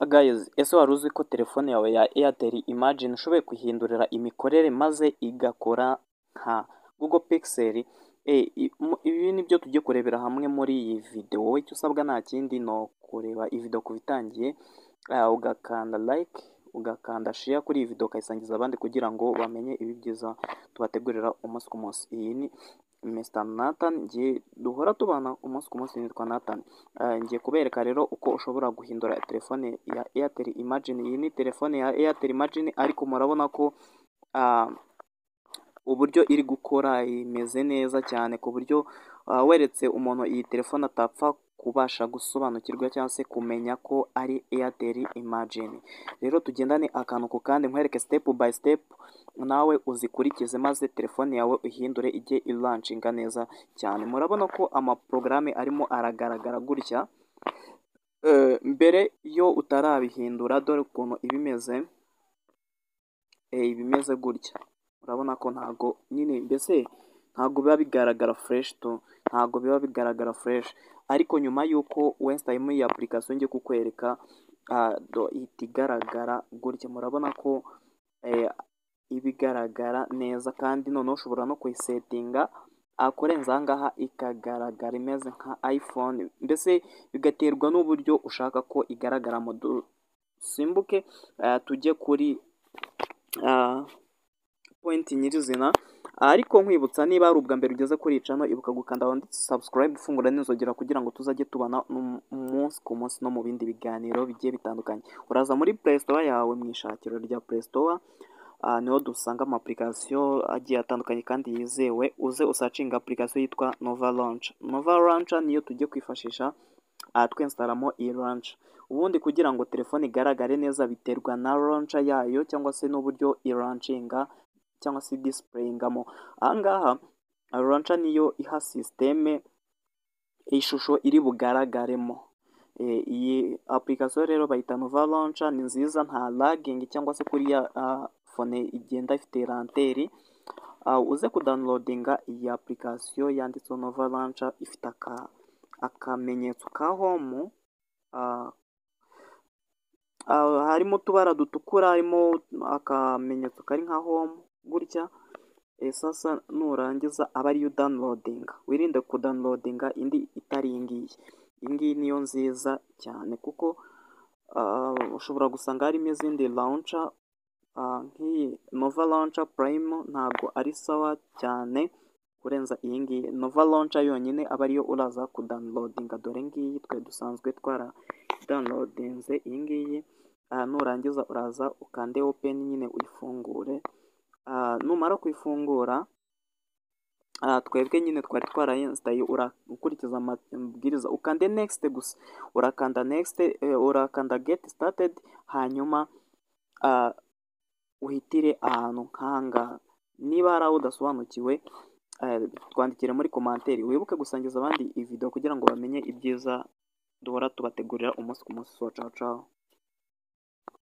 Guys, ese wari uzi ko telefone yawe ya Airtel Imagine ushoboye kuyihindurira imikorere maze igakora nka Google Pixel? Ibi ni byo tugiye kurebera hamwe muri iyi video. Wowe icyo usabwa nta kindi ni ukureba iyi video kuva itangiye, ugakanda like, ugakanda share kuri iyi video ukayisangiza abandi kugira ngo bamenye ibi byiza tubategurira umunsi ku munsi. Iyi ni Mr. Nathan, ngiye duhora tubana umunsi ku munsi, nitwa Nathan. Ngiye kubereka rero uko ushobora guhindura telefone ya Airtel Imagine. Iyi ni telefone ya Airtel Imagine ariko murabona ko uburyo iri gukora imeze neza cyane ku buryo weretse umuntu iyi telefone atapfa kubasha gusobanukirwa cyangwa se kumenya ko ari Airtel Imagine. Rero tugendane akantu ku kandi nkwereke step by step, nawe uzikurikize maze telefone yawe uhindure ijye ilanshinga neza cyane. Murabona ko amaporogaramu arimo aragaragara gutya. Mbere yo utarabihindura dore ukuntu ibimeze gutya. Urabona ko ntago nyine mbese ntago biba bigaragara fresh to, ntago biba bigaragara fresh, ariko nyuma y'uko wesitayemo iyi application ngiye kukwereka ihita igaragara gutya. Murabona ko ibigaragara neza kandi noneho ushobora no kuyisetinga kurenza aha ngaha ikagaragara imeze nka iPhone, mbese bigaterwa n'uburyo ushaka ko igaragaramo. Simbuke tujye kuri point nyirizina, ariko nkwibutsa niba ari ubwa mbere ugeze kuri iyi channel, ibuka gukanda wanditse subscribe, ufungura n'inzogera kugira ngo tuzajye tubana umunsi ku munsi no mu bindi biganiro bigiye bitandukanye. Uraza muri Play Store yawe mu ishakiro rya Play Store, niho dusanga ama application agiye atandukanye kandi yizewe. Uze usacinga application yitwa Nova Launch. Nova Launch niyo tujye kwifashisha twinstalamo iyi launch. Ubundi kugira ngo telefone igaragare neza biterwa na launcher yayo cyangwa se n'uburyo ilanchinga cyangwa se displayingamo. Ahangaha launcher niyo iha systeme ishusho iri bugaragaremo. Iyi application rero bayita Nova Launcher, ni nziza, nta lagging cyangwa se kuriya phone igenda ifite lanteri. Uze kudownloadinga iyi application yanditseho Nova Launcher, ifite akamenyetso ka home, harimo utubara dutukura, harimo akamenyetso kari nka home gutya. Sasa nurangiza aba ariyo downloadinga, wirinde kudownloadinga indi itari iyi ngiyi. Iyi ngiyi niyo nziza cyane kuko ushobora gusanga harimo izindi launcher nk'iyi Nova Launcher Prime ntabwo ari sawa cyane kurenza iyi ngiyi. Nova Launcher yonyine aba ariyo uraza kudownloadinga, dore ngiyi twe dusanzwe twara downloadinze iyi ngiyi. Nurangiza uraza ukande open nyine uyifungure. Numara kuyifungura twebwe nyine twari twarainstaye, ukurikiza amabwiriza ukande next gusa, urakanda next, urakanda get started, hanyuma uhitire ahantu nk'ahangaha. Niba hari aho udasobanukiwe twandikire muri komanteri, wibuke gusangiza abandi iyi video kugira ngo bamenye ibyiza duhora tubategurira umunsi ku munsi. So ciao ciao.